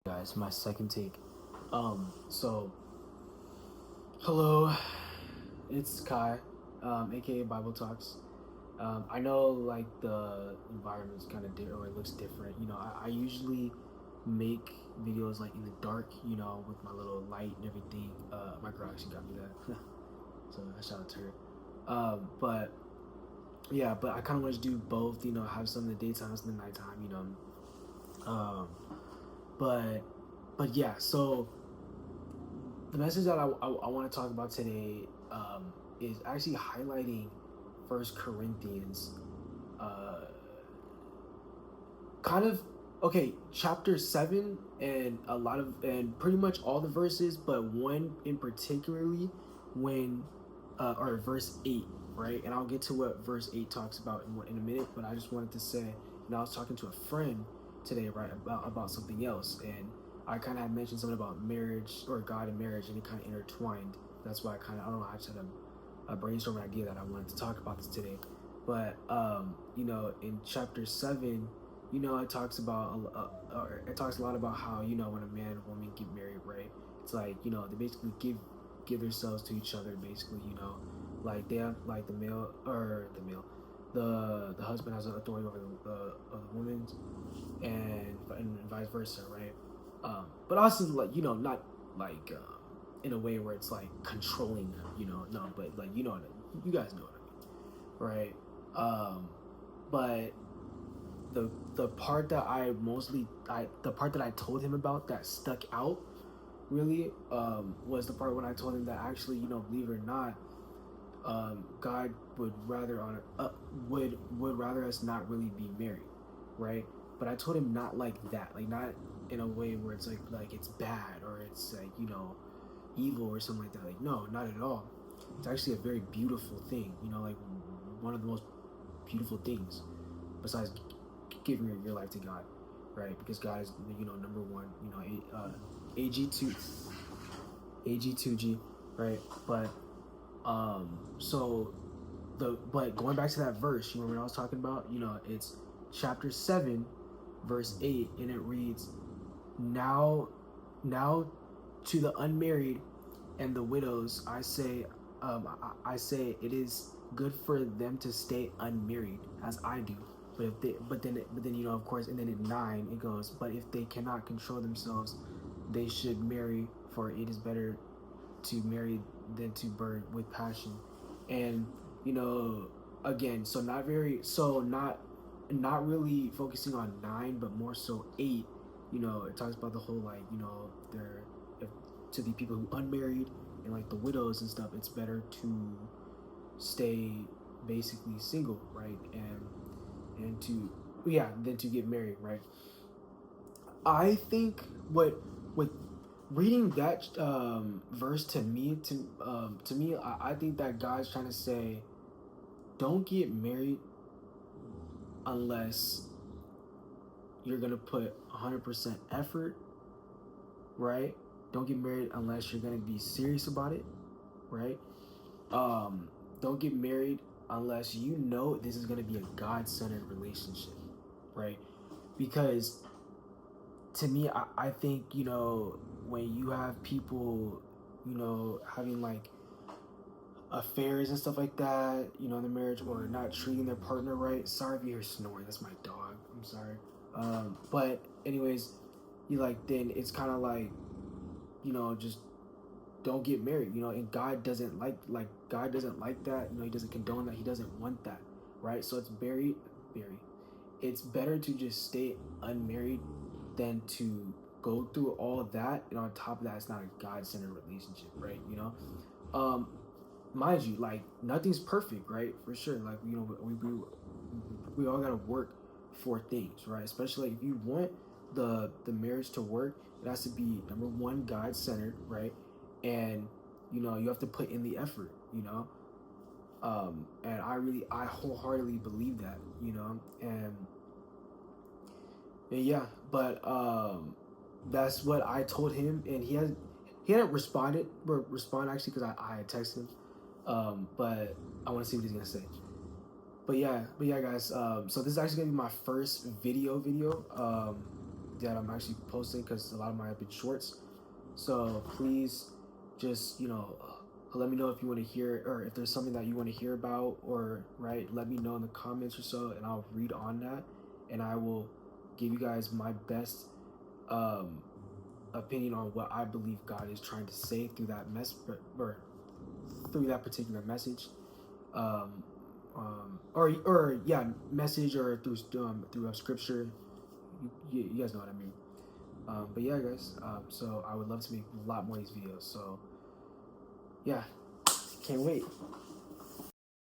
Guys, my second take. So hello, it's Kai, aka Bible Talks. I know like the environment's kind of different, or it looks different. I usually make videos like in the dark, with my little light and everything. My girl actually got me that, so I shout out to her. But yeah, but I kind of want to do both. Have some in the daytime, some in the nighttime. Um, but yeah, so the message that I want to talk about today is actually highlighting First Corinthians, uh, kind of okay, chapter 7 and pretty much all the verses, but one in particularly when or verse 8, right? And I'll get to what verse 8 talks about in a minute, but I just wanted to say, I was talking to a friend today, right, about something else, and I kind of had mentioned something about marriage or God and marriage, and it kind of intertwined. That's why I don't know, I just had a brainstorming idea that I wanted to talk about this today. But in chapter 7, it talks about it talks a lot about how when a man and woman get married, right? It's like they basically give themselves to each other, basically. Like they have like the husband has authority over the woman, and vice versa, right? But also like not like in a way where it's like controlling them, no, but like you guys know what I mean, right? But the part that the part that I told him about that stuck out really was the part when I told him that actually, believe it or not, God would rather would rather us not really be married, right? But I told him not like that, like not in a way where it's like it's bad or it's like evil or something like that. Like no, not at all. It's actually a very beautiful thing, like one of the most beautiful things besides giving your life to God, right? Because God is number one. AG2, AG2G, right? But so but going back to that verse, you remember what I was talking about? It's chapter 7, verse 8, and it reads, "Now, now, to the unmarried and the widows, I say it is good for them to stay unmarried, as I do. But then of course, and then at 9 it goes, but if they cannot control themselves, they should marry, for it is better to marry than to burn with passion." And you know, again, not really focusing on 9, but more so 8. It talks about the whole like they're if, to the people who unmarried and like the widows and stuff. It's better to stay basically single, right? And to yeah, than to get married, right? I think what reading that verse to me, I think that God's trying to say, don't get married unless you're gonna put 100% effort, right? Don't get married unless you're gonna be serious about it, right? Um, don't get married unless you know this is gonna be a God-centered relationship, right? Because to me, I think when you have people having like affairs and stuff like that, in the marriage, or not treating their partner right. Sorry if you hear snoring. That's my dog. I'm sorry. But anyways, you like then it's kind of like just don't get married. And God doesn't God doesn't like that. He doesn't condone that. He doesn't want that, right? So it's very. It's better to just stay unmarried than to go through all of that, and on top of that, it's not a God-centered relationship, right? Um, mind you, like nothing's perfect, right? For sure, like we all gotta work for things, right? Especially like, if you want the marriage to work, it has to be number one, God centered, right? And you have to put in the effort, and I wholeheartedly believe that, and yeah, but that's what I told him, and he hadn't respond actually, because I had texted him, but I want to see what he's gonna say. But yeah, guys. So this is actually gonna be my first video. that I'm actually posting, because a lot of mine have been shorts. So please, just let me know if you want to hear, or if there's something that you want to hear about, or right, let me know in the comments or so, and I'll read on that, and I will give you guys my best opinion on what I believe God is trying to say through that or through that particular message, um, or yeah, message, or through a scripture. You guys know what I mean. But yeah, guys. So I would love to make a lot more of these videos. So yeah, can't wait.